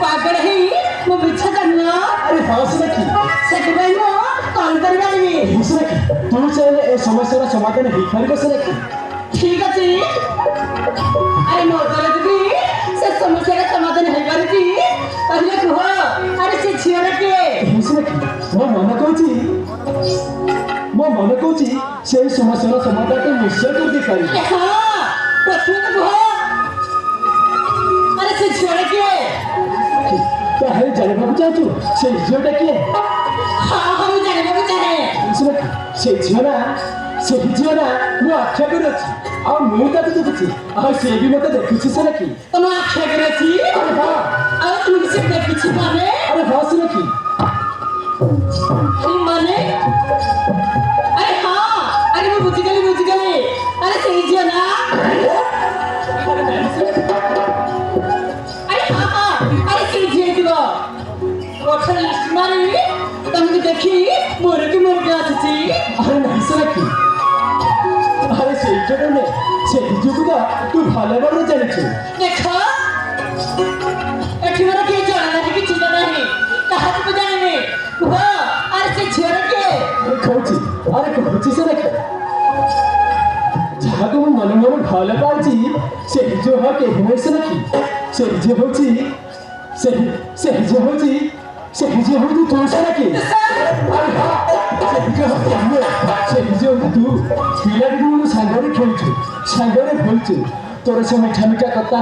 पागल है वो बिच्छा करना अरे हंस रखी सेट भाई मो कॉल कर रही हंस रखी तू चाहे ए समस्या समाधान हो पार बस रखी ठीक আছে अरे नो तो भी से समस्या का समाधान है करती पहले कहो अरे से छिया के हंस रखी मो मन कहूची से समस्या समाधान तो निश्चय कर दे पारी हां प्रश्न तो कहो अरे से छिया के ताहे जाने बाबू चाचू से झियोटा के हां हम जाने बाबू चाहे हंस रखी से झियोना मो आख्या कर अछि आ मु ता तो देखछि आ से भी मते देखछि से रखी तुम आख्या करे थी अरे हां अरे तुम किसे देखछि माने अरे हंस रखी माने अरे हाँ अरे मैं बुझ गई अरे सही जी ना अरे हाँ अरे सही जी दिवा वॉटर लिस्ट मारी तुमने देखी मोर के आछी अरे नहीं से रखी अरे से जगने से जुगुदा तू भाले बारे जानिछु देखो एठी मोर के जाना है कि चिंता नहीं कहा तो जाने वो अरे से छोड़ के अरे कहूची से रखे जहाँ को मन मन भाले पाची से जो है के हिने से रखी से जो होची से जो होची तो से रखी अरे हाँ से जो तू पिला तू सांगरे खेलछु सांगरे बोलछु तोर से मिठा मिठा कथा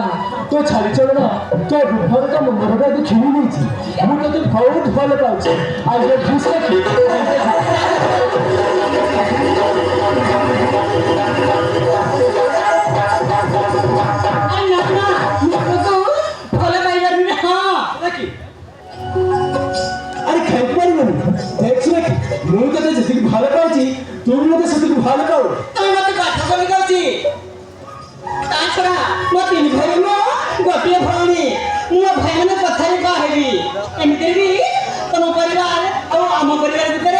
तो छाड़ी चलना तो रूपर का मंगरटा तो खेली नहीं थी मु तो बहुत भले पाउछ आज ये दूसरा की अरे ना तो भले भाई यार हां रखी अरे खाई पारी नहीं देख सुन मु तो जैसे भले पाउची तू भी मते सेति भले पाउ तुम मते पाठ कर गाउची ताछरा मो तीन भाई मो गोटिए भौणी मो भाई माने कथा रे कहबी एमते भी तुम परिवार और हम परिवार भीतर